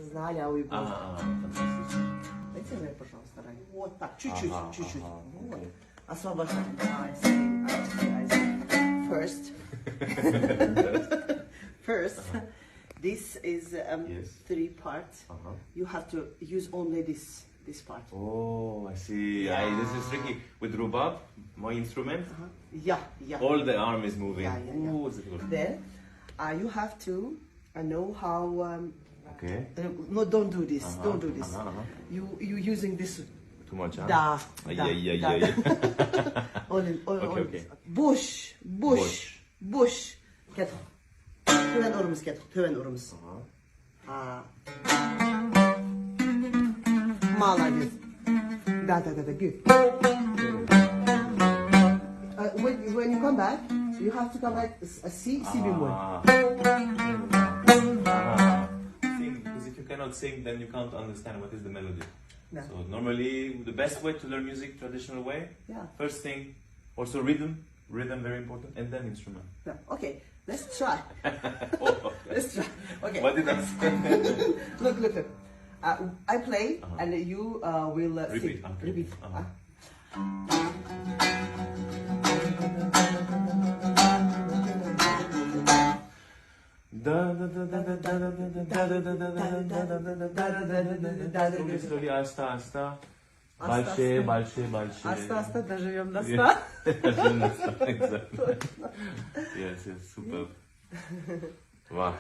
знали, а вы будете. Фантастично. Дайте мне, пожалуйста, Рай. Вот так, чуть-чуть, чуть-чуть. Вот. окей. Освобождаем. I see. First. First. This is Yes. 3 parts. You have to use only this part. Oh, I see. Yeah. This is tricky. With rhubarb, my instrument, Yeah. all the arm is moving. Yeah. Ooh, it's difficult. Then you have to know how. Okay. No, don't do this. Don't do this. You using this. Too much, huh? Da. Yeah. Only. Okay. Bush. Get. Töven orumuz get. Töven orumuz. Молодец. Да. Good. When you come back, you have to come back a C bemol. Sing, because if you cannot sing, then you can't understand what is the melody. No. So normally, the best way to learn music, traditional way, Yeah. first thing, also rhythm, very important, and then instrument. No. Okay, let's try. Oh, Let's try. Okay. what did I say? Look. I play and you will Repeat. sing. Okay. Repeat. Slowly, asta. Большие. Аста, доживем до 100. Exactly. Yes, super. Wow.